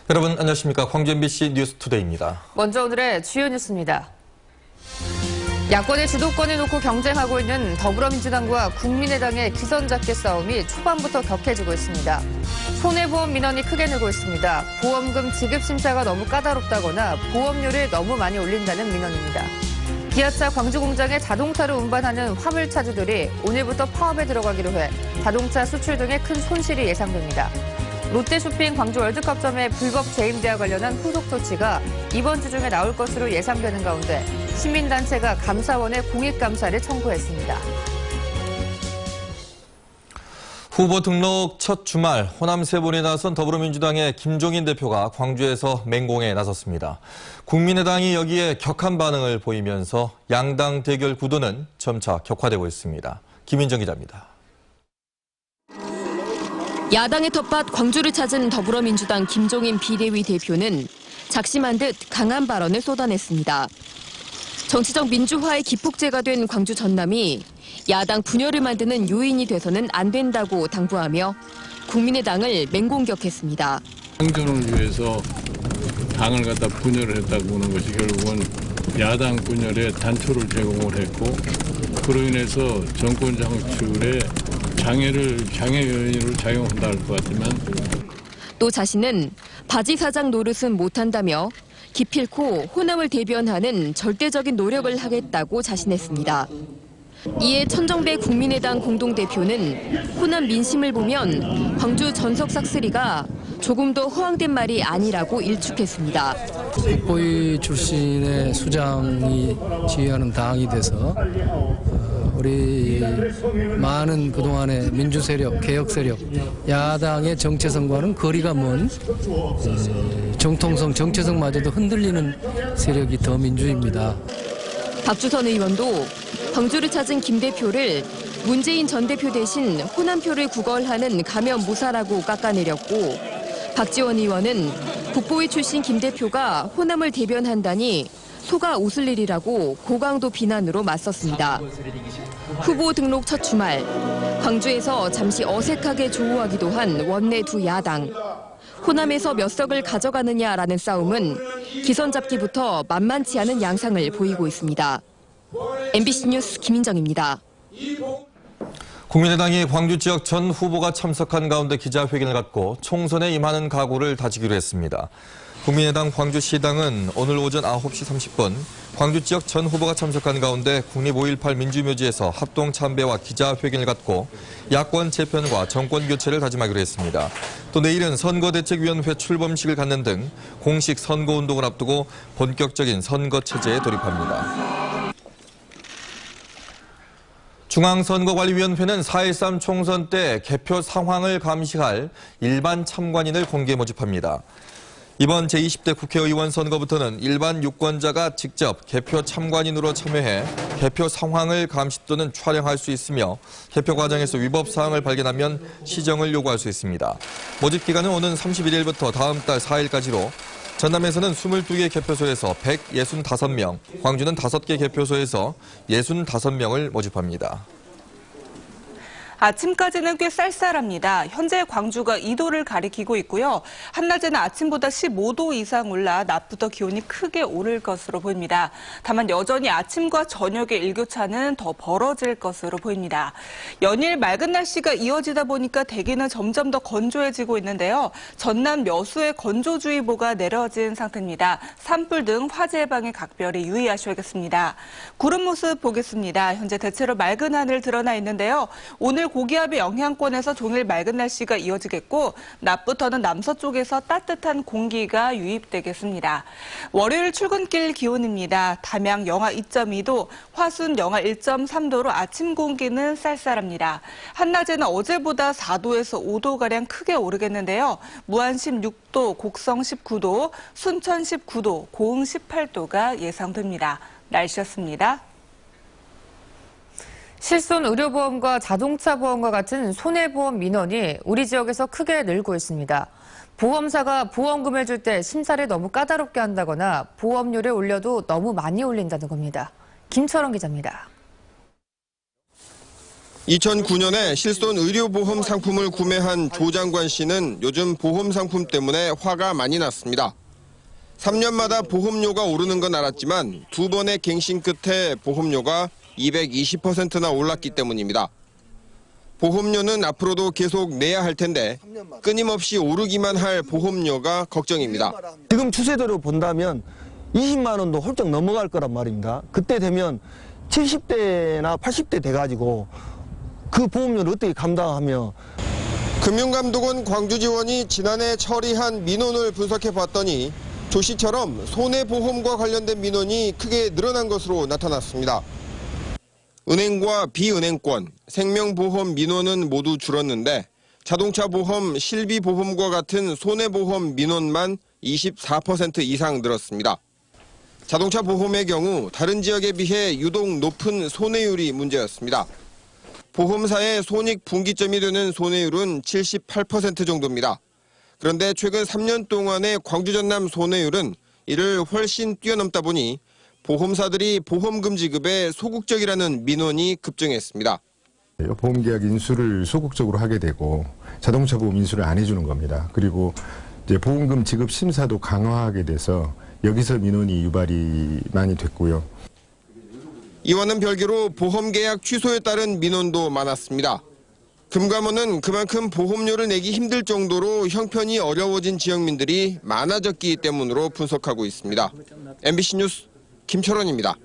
여러분 안녕하십니까. 광주 MBC 뉴스투데이입니다. 먼저 오늘의 주요 뉴스입니다. 야권의 주도권을 놓고 경쟁하고 있는 더불어민주당과 국민의당의 기선잡기 싸움이 초반부터 격해지고 있습니다. 손해보험 민원이 크게 늘고 있습니다. 보험금 지급 심사가 너무 까다롭다거나 보험료를 너무 많이 올린다는 민원입니다. 기아차 광주 공장에 자동차로 운반하는 화물차주들이 오늘부터 파업에 들어가기로 해 자동차 수출 등에 큰 손실이 예상됩니다. 롯데쇼핑 광주 월드컵점의 불법 재임대와 관련한 후속 조치가 이번 주 중에 나올 것으로 예상되는 가운데 시민단체가 감사원에 공익감사를 청구했습니다. 후보 등록 첫 주말 호남 세 분이 나선 더불어민주당의 김종인 대표가 광주에서 맹공에 나섰습니다. 국민의당이 여기에 격한 반응을 보이면서 양당 대결 구도는 점차 격화되고 있습니다. 김인정 기자입니다. 야당의 텃밭 광주를 찾은 더불어민주당 김종인 비대위 대표는 작심한 듯 강한 발언을 쏟아냈습니다. 정치적 민주화의 기폭제가 된 광주 전남이 야당 분열을 만드는 요인이 돼서는 안 된다고 당부하며 국민의당을 맹공격했습니다. 생존을 위해서 당을 갖다 분열을 했다고 보는 것이 결국은 야당 분열에 단초를 제공을 했고 그로 인해서 정권 장출에 장애 요인으로 작용한다 할 것 같지만 또 자신은 바지 사장 노릇은 못한다며 기필코 호남을 대변하는 절대적인 노력을 하겠다고 자신했습니다. 이에 천정배 국민의당 공동대표는 호남 민심을 보면 광주 전석 싹쓸이가 조금도 허황된 말이 아니라고 일축했습니다. 국보위 출신의 수장이 지휘하는 당이 돼서 우리 많은 그동안의 민주 세력, 개혁 세력, 야당의 정체성과는 거리가 먼 정통성, 정체성마저도 흔들리는 세력이 더 민주입니다. 박주선 의원도 광주를 찾은 김 대표를 문재인 전 대표 대신 호남표를 구걸하는 가면무사라고 깎아내렸고 박지원 의원은 국보위 출신 김 대표가 호남을 대변한다니 소가 웃을 일이라고 고강도 비난으로 맞섰습니다. 후보 등록 첫 주말, 광주에서 잠시 어색하게 조우하기도 한 원내 두 야당. 호남에서 몇 석을 가져가느냐라는 싸움은 기선 잡기부터 만만치 않은 양상을 보이고 있습니다. MBC 뉴스 김인정입니다. 국민의당이 광주 지역 전 후보가 참석한 가운데 기자회견을 갖고 총선에 임하는 각오를 다지기로 했습니다. 국민의당 광주시당은 오늘 오전 9시 30분 광주 지역 전 후보가 참석한 가운데 국립 5.18 민주묘지에서 합동 참배와 기자회견을 갖고 야권 재편과 정권 교체를 다짐하기로 했습니다. 또 내일은 선거대책위원회 출범식을 갖는 등 공식 선거운동을 앞두고 본격적인 선거체제에 돌입합니다. 중앙선거관리위원회는 4.13 총선 때 개표 상황을 감시할 일반 참관인을 공개 모집합니다. 이번 제20대 국회의원 선거부터는 일반 유권자가 직접 개표 참관인으로 참여해 개표 상황을 감시 또는 촬영할 수 있으며 개표 과정에서 위법 사항을 발견하면 시정을 요구할 수 있습니다. 모집 기간은 오는 31일부터 다음 달 4일까지로 전남에서는 22개 개표소에서 165명, 광주는 5개 개표소에서 65명을 모집합니다. 아침까지는 꽤 쌀쌀합니다. 현재 광주가 2도를 가리키고 있고요. 한낮에는 아침보다 15도 이상 올라 낮부터 기온이 크게 오를 것으로 보입니다. 다만 여전히 아침과 저녁의 일교차는 더 벌어질 것으로 보입니다. 연일 맑은 날씨가 이어지다 보니까 대기는 점점 더 건조해지고 있는데요. 전남 여수에 건조주의보가 내려진 상태입니다. 산불 등 화재 예방에 각별히 유의하셔야겠습니다. 구름 모습 보겠습니다. 현재 대체로 맑은 하늘 드러나 있는데요. 오늘 고기압의 영향권에서 종일 맑은 날씨가 이어지겠고 낮부터는 남서쪽에서 따뜻한 공기가 유입되겠습니다. 월요일 출근길 기온입니다. 담양 영하 2.2도, 화순 영하 1.3도로 아침 공기는 쌀쌀합니다. 한낮에는 어제보다 4도에서 5도가량 크게 오르겠는데요. 무안 16도, 곡성 19도, 순천 19도, 고흥 18도가 예상됩니다. 날씨였습니다. 실손 의료보험과 자동차 보험과 같은 손해보험 민원이 우리 지역에서 크게 늘고 있습니다. 보험사가 보험금을 줄 때 심사를 너무 까다롭게 한다거나 보험료를 올려도 너무 많이 올린다는 겁니다. 김철원 기자입니다. 2009년에 실손 의료보험 상품을 구매한 조 장관 씨는 요즘 보험 상품 때문에 화가 많이 났습니다. 3년마다 보험료가 오르는 건 알았지만 두 번의 갱신 끝에 보험료가 220%나 올랐기 때문입니다. 보험료는 앞으로도 계속 내야 할 텐데 끊임없이 오르기만 할 보험료가 걱정입니다. 지금 추세대로 본다면 20만 원도 훌쩍 넘어갈 거란 말입니다. 그때 되면 70대나 80대 돼가지고 그 보험료를 어떻게 감당하며. 금융감독원 광주지원이 지난해 처리한 민원을 분석해 봤더니 조 씨처럼 손해보험과 관련된 민원이 크게 늘어난 것으로 나타났습니다. 은행과 비은행권, 생명보험 민원은 모두 줄었는데 자동차 보험, 실비보험과 같은 손해보험 민원만 24% 이상 늘었습니다. 자동차 보험의 경우 다른 지역에 비해 유독 높은 손해율이 문제였습니다. 보험사의 손익분기점이 되는 손해율은 78% 정도입니다. 그런데 최근 3년 동안의 광주 전남 손해율은 이를 훨씬 뛰어넘다 보니 보험사들이 보험금 지급에 소극적이라는 민원이 급증했습니다. 보험계약 인수를 소극적으로 하게 되고 자동차 보험 인수를 안 해주는 겁니다. 그리고 이제 보험금 지급 심사도 강화하게 돼서 여기서 민원이 유발이 많이 됐고요. 이와는 별개로 보험계약 취소에 따른 민원도 많았습니다. 금감원은 그만큼 보험료를 내기 힘들 정도로 형편이 어려워진 지역민들이 많아졌기 때문으로 분석하고 있습니다. MBC 뉴스 김철원입니다.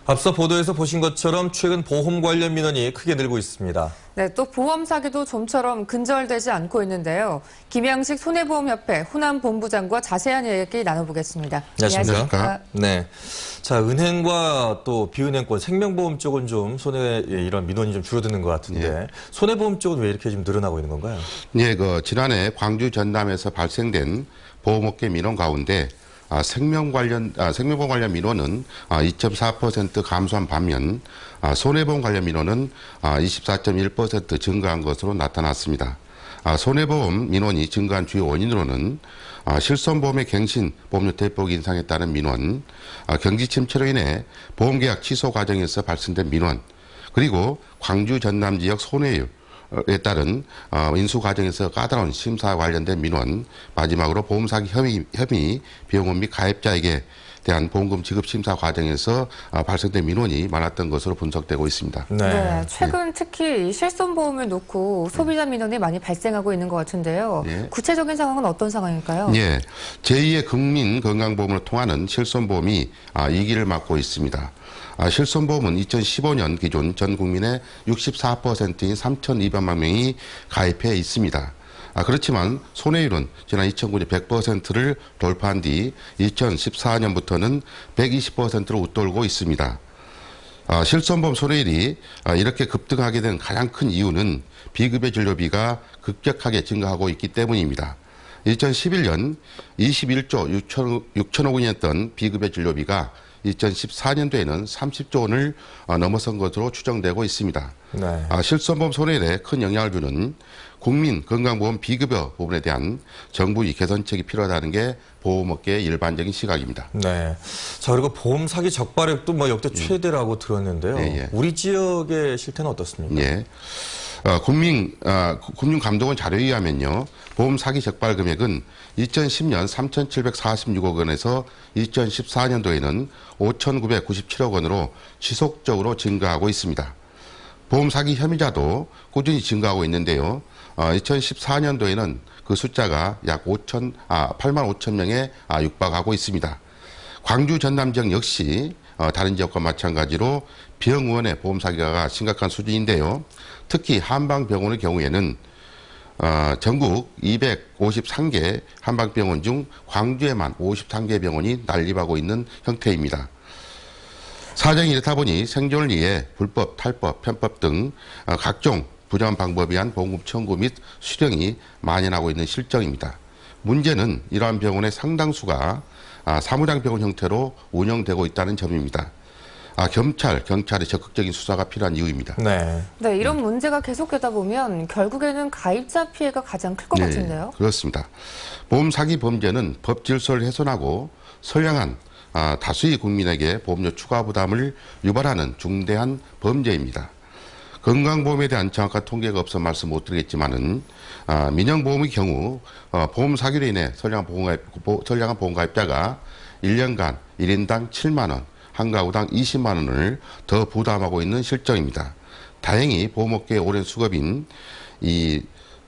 앞서 보도에서 보신 것처럼 최근 보험 관련 민원이 크게 늘고 있습니다. 네, 또 보험 사기도 좀처럼 근절되지 않고 있는데요. 김양식 손해보험협회 호남본부장과 자세한 얘기 나눠보겠습니다. 안녕하십니까? 네. 자, 은행과 또 비은행권, 생명보험 쪽은 좀 이런 민원이 좀 줄어드는 것 같은데 손해보험 쪽은 왜 이렇게 좀 늘어나고 있는 건가요? 네, 지난해 광주 전남에서 발생된 보험업계 민원 가운데 생명보험 관련 민원은 2.4% 감소한 반면 손해보험 관련 민원은 24.1% 증가한 것으로 나타났습니다. 손해보험 민원이 증가한 주요 원인으로는 실손보험의 갱신 보험료 대폭 인상에 따른 민원, 경기 침체로 인해 보험계약 취소 과정에서 발생된 민원, 그리고 광주 전남 지역 손해율 에 따른 인수 과정에서 까다로운 심사 관련된 민원, 마지막으로 보험 사기 혐의 비용원 및 가입자에게 대한 보험금 지급 심사 과정에서 발생된 민원이 많았던 것으로 분석되고 있습니다. 네, 최근 특히 실손보험을 놓고 소비자 민원이 많이 발생하고 있는 것 같은데요. 구체적인 상황은 어떤 상황일까요? 예, 제2의 국민건강보험을 통하는 실손보험이 위기를 맞고 있습니다. 실손보험은 2015년 기준 전 국민의 64%인 3,200만 명이 가입해 있습니다. 그렇지만 손해율은 지난 2009년 100%를 돌파한 뒤 2014년부터는 120%로 웃돌고 있습니다. 실손보험 손해율이 이렇게 급등하게 된 가장 큰 이유는 비급여 진료비가 급격하게 증가하고 있기 때문입니다. 2011년 21조 6천억 원이었던 비급여 진료비가 2014년도에는 30조 원을 넘어선 것으로 추정되고 있습니다. 네. 실손보험 손해율에 큰 영향을 주는 국민건강보험 비급여 부분에 대한 정부의 개선책이 필요하다는 게 보험업계의 일반적인 시각입니다. 네. 자, 그리고 보험 사기 적발액도 역대 최대라고 들었는데요. 우리 지역의 실태는 어떻습니까? 예. 금융감독원 자료에 의하면요, 보험 사기 적발 금액은 2010년 3,746억 원에서 2014년도에는 5,997억 원으로 지속적으로 증가하고 있습니다. 보험 사기 혐의자도 꾸준히 증가하고 있는데요. 2014년도에는 그 숫자가 약 8만 5천 명에 육박하고 있습니다. 광주 전남 지역 역시 다른 지역과 마찬가지로 병원의 보험 사기가 심각한 수준인데요. 특히 한방병원의 경우에는 전국 253개 한방병원 중 광주에만 53개 병원이 난립하고 있는 형태입니다. 사정이 이렇다 보니 생존을 위해 불법, 탈법, 편법 등 각종 부정한 방법에 의한 보험금 청구 및 수령이 만연하고 있는 실정입니다. 문제는 이러한 병원의 상당수가 사무장병원 형태로 운영되고 있다는 점입니다. 경찰의 적극적인 수사가 필요한 이유입니다. 네, 이런 문제가 계속되다 보면 결국에는 가입자 피해가 가장 클 것 같은데요. 그렇습니다. 보험 사기 범죄는 법 질서를 훼손하고 선량한 다수의 국민에게 보험료 추가 부담을 유발하는 중대한 범죄입니다. 건강보험에 대한 정확한 통계가 없어 말씀 못 드리겠지만은 민영보험의 경우 보험 사기로 인해 선량한 보험가입자가 1년간 1인당 7만 원, 한 가구당 20만 원을 더 부담하고 있는 실정입니다. 다행히 보험업계의 오랜 수급인 이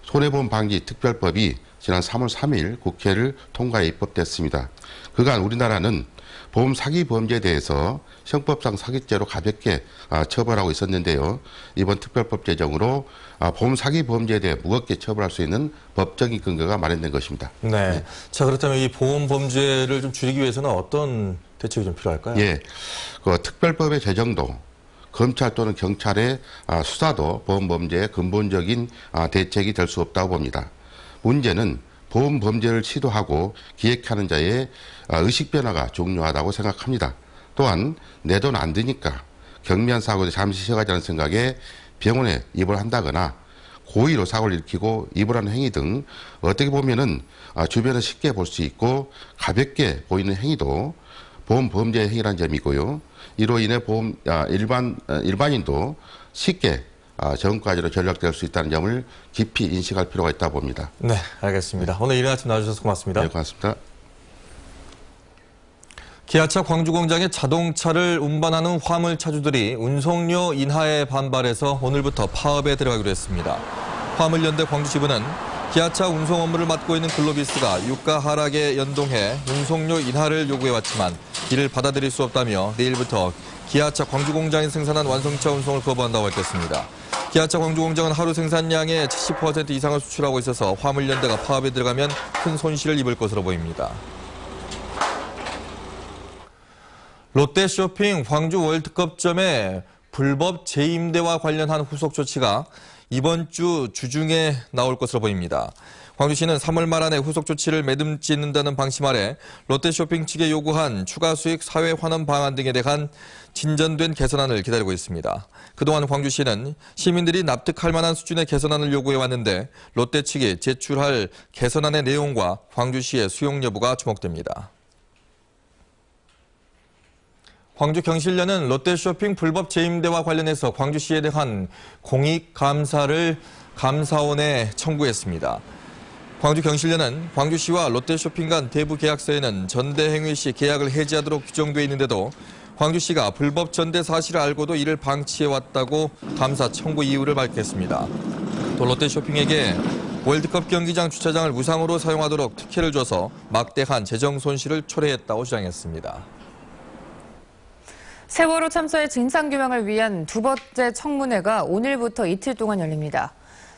손해보험 방지 특별법이 지난 3월 3일 국회를 통과해 입법됐습니다. 그간 우리나라는 보험 사기 범죄에 대해서 형법상 사기죄로 가볍게 처벌하고 있었는데요. 이번 특별법 제정으로 보험 사기 범죄에 대해 무겁게 처벌할 수 있는 법적인 근거가 마련된 것입니다. 네. 자, 그렇다면 이 보험 범죄를 좀 줄이기 위해서는 어떤 대책이 좀 필요할까요? 예. 그 특별법의 제정도 검찰 또는 경찰의 수사도 보험 범죄의 근본적인 대책이 될 수 없다고 봅니다. 문제는 보험 범죄를 시도하고 기획하는 자의 의식 변화가 중요하다고 생각합니다. 또한 내 돈 안 드니까 경미한 사고에 잠시 쉬어가자는 생각에 병원에 입원을 한다거나 고의로 사고를 일으키고 입원하는 행위 등 어떻게 보면은 주변에 쉽게 볼 수 있고 가볍게 보이는 행위도 보험 범죄 행위라는 점이고요. 이로 인해 일반인도 쉽게 정까지로 전락될 수 있다는 점을 깊이 인식할 필요가 있다고 봅니다. 네, 알겠습니다. 오늘 이른 아침 나와주셔서 고맙습니다. 네, 고맙습니다. 기아차 광주 공장에 자동차를 운반하는 화물차주들이 운송료 인하에 반발해서 오늘부터 파업에 들어가기로 했습니다. 화물연대 광주지부는 기아차 운송 업무를 맡고 있는 글로비스가 유가 하락에 연동해 운송료 인하를 요구해왔지만 이를 받아들일 수 없다며 내일부터 기아차 광주 공장이 생산한 완성차 운송을 거부한다고 밝혔습니다. 기아차 광주 공장은 하루 생산량의 70% 이상을 수출하고 있어서 화물연대가 파업에 들어가면 큰 손실을 입을 것으로 보입니다. 롯데쇼핑 광주 월드컵점의 불법 재임대와 관련한 후속 조치가 이번 주 주중에 나올 것으로 보입니다. 광주시는 3월 말 안에 후속 조치를 매듭짓는다는 방침 아래 롯데쇼핑 측에 요구한 추가 수익 사회 환원 방안 등에 대한 진전된 개선안을 기다리고 있습니다. 그동안 광주시는 시민들이 납득할 만한 수준의 개선안을 요구해왔는데 롯데 측이 제출할 개선안의 내용과 광주시의 수용 여부가 주목됩니다. 광주 경실련은 롯데쇼핑 불법 재임대와 관련해서 광주시에 대한 공익감사를 감사원에 청구했습니다. 광주 경실련은 광주시와 롯데쇼핑 간 대부 계약서에는 전대 행위 시 계약을 해지하도록 규정돼 있는데도 광주시가 불법 전대 사실을 알고도 이를 방치해왔다고 감사 청구 이유를 밝혔습니다. 또 롯데쇼핑에게 월드컵 경기장 주차장을 무상으로 사용하도록 특혜를 줘서 막대한 재정 손실을 초래했다고 주장했습니다. 세월호 참사의 진상규명을 위한 두 번째 청문회가 오늘부터 이틀 동안 열립니다.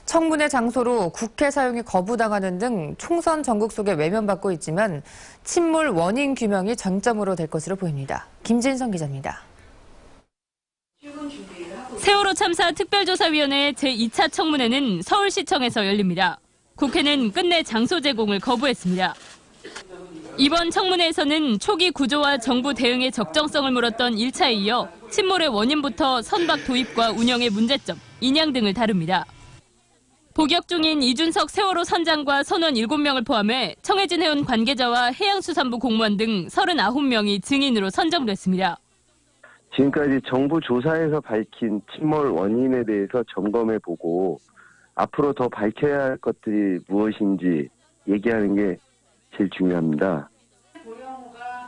청문회 장소로 국회 사용이 거부당하는 등 총선 전국 속에 외면받고 있지만 침몰 원인 규명이 쟁점으로 될 것으로 보입니다. 김진성 기자입니다. 세월호 참사 특별조사위원회 제2차 청문회는 서울시청에서 열립니다. 국회는 끝내 장소 제공을 거부했습니다. 이번 청문회에서는 초기 구조와 정부 대응의 적정성을 물었던 1차에 이어 침몰의 원인부터 선박 도입과 운영의 문제점, 인양 등을 다룹니다. 복역 중인 이준석 세월호 선장과 선원 7명을 포함해 청해진 해운 관계자와 해양수산부 공무원 등 39명이 증인으로 선정됐습니다. 지금까지 정부 조사에서 밝힌 침몰 원인에 대해서 점검해보고 앞으로 더 밝혀야 할 것들이 무엇인지 얘기하는 게 제일 중요합니다.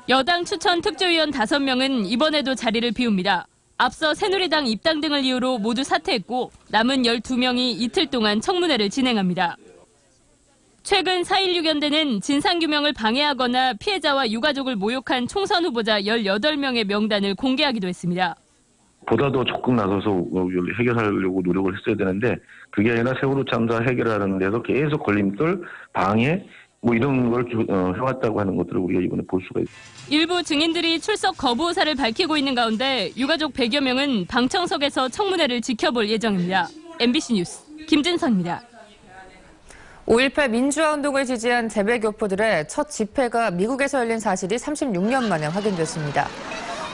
여당 추천 특조위원 5명은 이번에도 자리를 비웁니다. 앞서 새누리당 입당 등을 이유로 모두 사퇴했고 남은 12명이 이틀 동안 청문회를 진행합니다. 최근 4.16 연대는 진상규명을 방해하거나 피해자와 유가족을 모욕한 총선 후보자 18명의 명단을 공개하기도 했습니다. 보다 더 적극 나서서 해결하려고 노력을 했어야 되는데 그게 아니라 세월호 참사 해결하는 데서 계속 걸림돌, 방해, 이런 걸 해왔다고 하는 것들을 우리가 이번에 볼 수가 있습니다. 일부 증인들이 출석 거부 의사를 밝히고 있는 가운데 유가족 100여 명은 방청석에서 청문회를 지켜볼 예정입니다. MBC 뉴스 김진선입니다. 5.18 민주화운동을 지지한 재배교포들의 첫 집회가 미국에서 열린 사실이 36년 만에 확인됐습니다.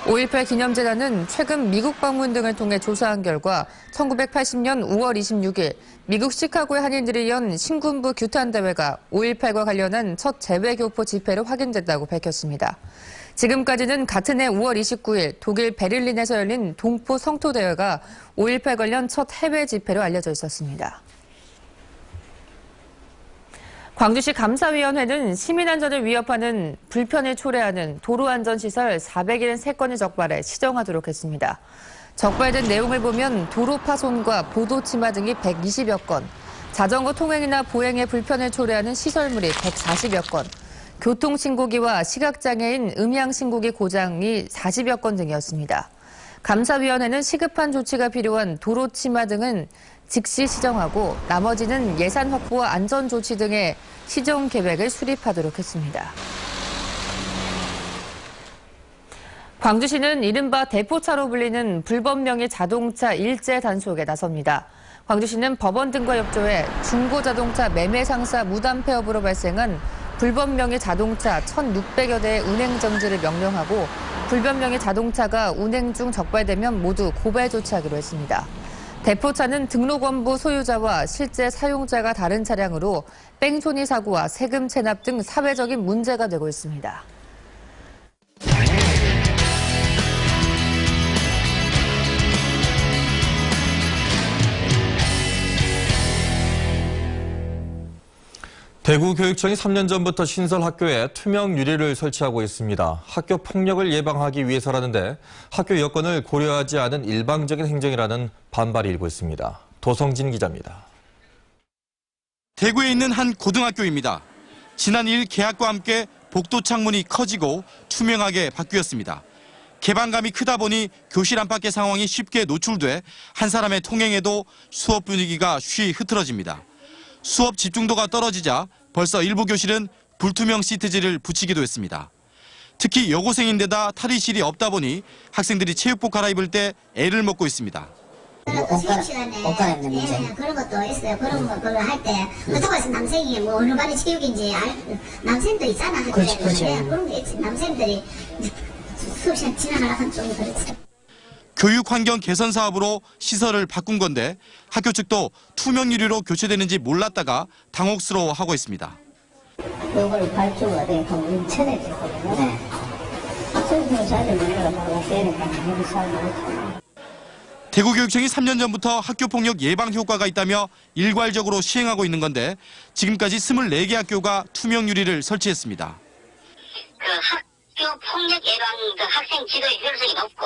5.18 기념재단은 최근 미국 방문 등을 통해 조사한 결과 1980년 5월 26일 미국 시카고의 한인들이 연 신군부 규탄대회가 5.18과 관련한 첫 재배교포 집회로 확인됐다고 밝혔습니다. 지금까지는 같은 해 5월 29일 독일 베를린에서 열린 동포 성토대회가 5.18 관련 첫 해외 집회로 알려져 있었습니다. 광주시 감사위원회는 시민안전을 위협하는 불편을 초래하는 도로안전시설 473건을 적발해 시정하도록 했습니다. 적발된 내용을 보면 도로 파손과 보도 침하 등이 120여 건, 자전거 통행이나 보행에 불편을 초래하는 시설물이 140여 건, 교통신고기와 시각장애인 음향신고기 고장이 40여 건 등이었습니다. 감사위원회는 시급한 조치가 필요한 도로 침하 등은 즉시 시정하고 나머지는 예산 확보와 안전조치 등의 시정 계획을 수립하도록 했습니다. 광주시는 이른바 대포차로 불리는 불법 명의 자동차 일제 단속에 나섭니다. 광주시는 법원 등과 협조해 중고자동차 매매 상사 무단 폐업으로 발생한 불법 명의 자동차 1,600여 대의 운행 정지를 명령하고 불법 명의 자동차가 운행 중 적발되면 모두 고발 조치하기로 했습니다. 대포차는 등록원부 소유자와 실제 사용자가 다른 차량으로 뺑소니 사고와 세금 체납 등 사회적인 문제가 되고 있습니다. 대구교육청이 3년 전부터 신설 학교에 투명 유리를 설치하고 있습니다. 학교 폭력을 예방하기 위해서라는데 학교 여건을 고려하지 않은 일방적인 행정이라는 반발이 일고 있습니다. 도성진 기자입니다. 대구에 있는 한 고등학교입니다. 지난 2일 개학과 함께 복도 창문이 커지고 투명하게 바뀌었습니다. 개방감이 크다 보니 교실 안팎의 상황이 쉽게 노출돼 한 사람의 통행에도 수업 분위기가 쉬이 흐트러집니다. 수업 집중도가 떨어지자 벌써 일부 교실은 불투명 시트지를 붙이기도 했습니다. 특히 여고생인데다 탈의실이 없다 보니 학생들이 체육복 갈아입을 때 애를 먹고 있습니다. 옷 갈아입는 문제. 그런 것도 있어요. 그런 거 그걸 할 때 어떻게 해서 남생이 뭐 어느 반이 체육인지 남생도 있잖아. 그렇지. 그런 게 있지. 남생들이 수업 시간 지나가려면 좀 그렇지. 교육 환경 개선 사업으로 시설을 바꾼 건데 학교 측도 투명 유리로 교체되는지 몰랐다가 당혹스러워하고 있습니다. 이걸 발주가 되니까 우리는 쳐내줬거든요. 학생들은 자기들 문제가 뭐가 되니까 우리 사람들. 대구교육청이 3년 전부터 학교폭력 예방 효과가 있다며 일괄적으로 시행하고 있는 건데 지금까지 24개 학교가 투명 유리를 설치했습니다. 학교 폭력 예방 학생 지도의 효율성이 높고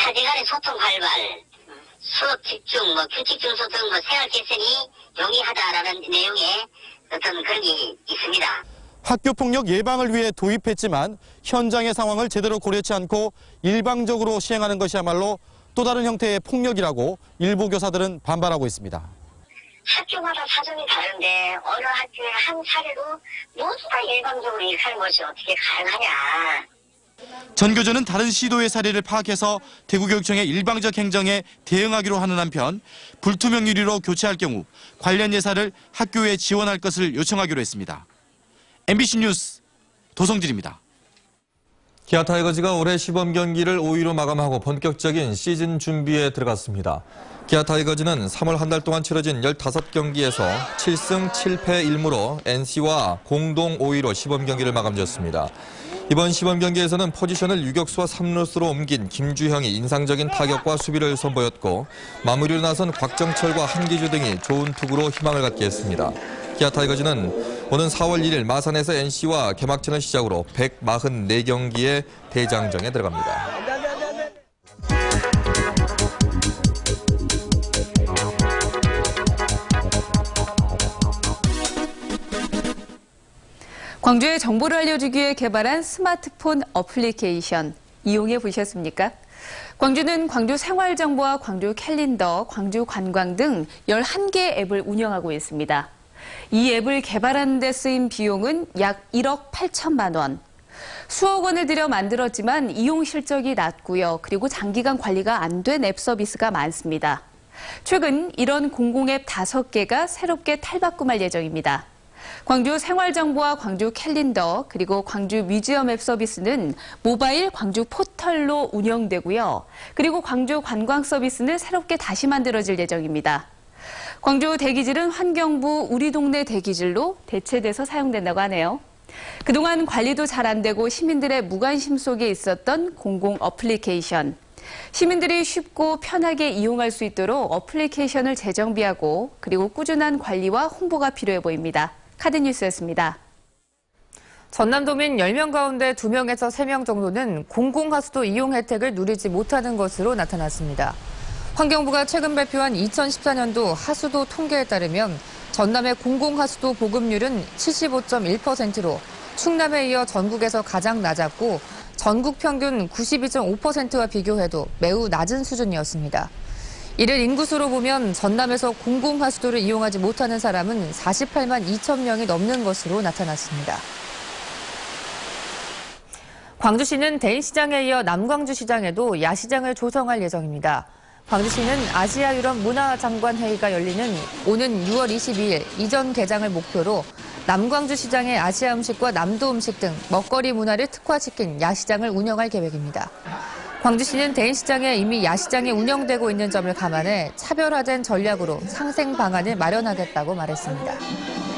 사제간의 소통 활발, 수업 집중, 규칙 준수 등 생활 개선이 용이하다라는 내용의 어떤 그런 게 있습니다. 학교폭력 예방을 위해 도입했지만 현장의 상황을 제대로 고려치 않고 일방적으로 시행하는 것이야말로 또 다른 형태의 폭력이라고 일부 교사들은 반발하고 있습니다. 학교마다 사정이 다른데 어느 학교의 한 사례로 모두 다 일방적으로 이렇게 하는 것이 어떻게 가능하냐. 전 교조는 다른 시도의 사례를 파악해서 대구교육청의 일방적 행정에 대응하기로 하는 한편 불투명 유리로 교체할 경우 관련 예산을 학교에 지원할 것을 요청하기로 했습니다. MBC 뉴스 도성진입니다. 기아 타이거즈가 올해 시범 경기를 5위로 마감하고 본격적인 시즌 준비에 들어갔습니다. 기아 타이거즈는 3월 한 달 동안 치러진 15경기에서 7승 7패 1무로 NC와 공동 5위로 시범 경기를 마감지었습니다. 이번 시범 경기에서는 포지션을 유격수와 3루수로 옮긴 김주형이 인상적인 타격과 수비를 선보였고 마무리로 나선 곽정철과 한기주 등이 좋은 투구로 희망을 갖게 했습니다. 기아 타이거즈는 오는 4월 1일 마산에서 NC와 개막전을 시작으로 144경기의 대장정에 들어갑니다. 광주의 정보를 알려주기 위해 개발한 스마트폰 어플리케이션 이용해 보셨습니까? 광주는 광주 생활정보와 광주 캘린더, 광주 관광 등 11개 앱을 운영하고 있습니다. 이 앱을 개발하는 데 쓰인 비용은 약 1억 8천만 원. 수억 원을 들여 만들었지만 이용 실적이 낮고요. 그리고 장기간 관리가 안 된 앱 서비스가 많습니다. 최근 이런 공공앱 5개가 새롭게 탈바꿈할 예정입니다. 광주 생활정보와 광주 캘린더 그리고 광주 뮤지엄 앱 서비스는 모바일 광주 포털로 운영되고요. 그리고 광주 관광 서비스는 새롭게 다시 만들어질 예정입니다. 광주 대기질은 환경부 우리 동네 대기질로 대체돼서 사용된다고 하네요. 그동안 관리도 잘 안 되고 시민들의 무관심 속에 있었던 공공 어플리케이션. 시민들이 쉽고 편하게 이용할 수 있도록 어플리케이션을 재정비하고 그리고 꾸준한 관리와 홍보가 필요해 보입니다. 카드뉴스였습니다. 전남도민 10명 가운데 2명에서 3명 정도는 공공하수도 이용 혜택을 누리지 못하는 것으로 나타났습니다. 환경부가 최근 발표한 2014년도 하수도 통계에 따르면 전남의 공공하수도 보급률은 75.1%로 충남에 이어 전국에서 가장 낮았고 전국 평균 92.5%와 비교해도 매우 낮은 수준이었습니다. 이를 인구수로 보면 전남에서 공공하수도를 이용하지 못하는 사람은 48만 2천 명이 넘는 것으로 나타났습니다. 광주시는 대인시장에 이어 남광주시장에도 야시장을 조성할 예정입니다. 광주시는 아시아유럽 문화장관회의가 열리는 오는 6월 22일 이전 개장을 목표로 남광주시장의 아시아 음식과 남도 음식 등 먹거리 문화를 특화시킨 야시장을 운영할 계획입니다. 광주시는 대인시장에 이미 야시장이 운영되고 있는 점을 감안해 차별화된 전략으로 상생 방안을 마련하겠다고 말했습니다.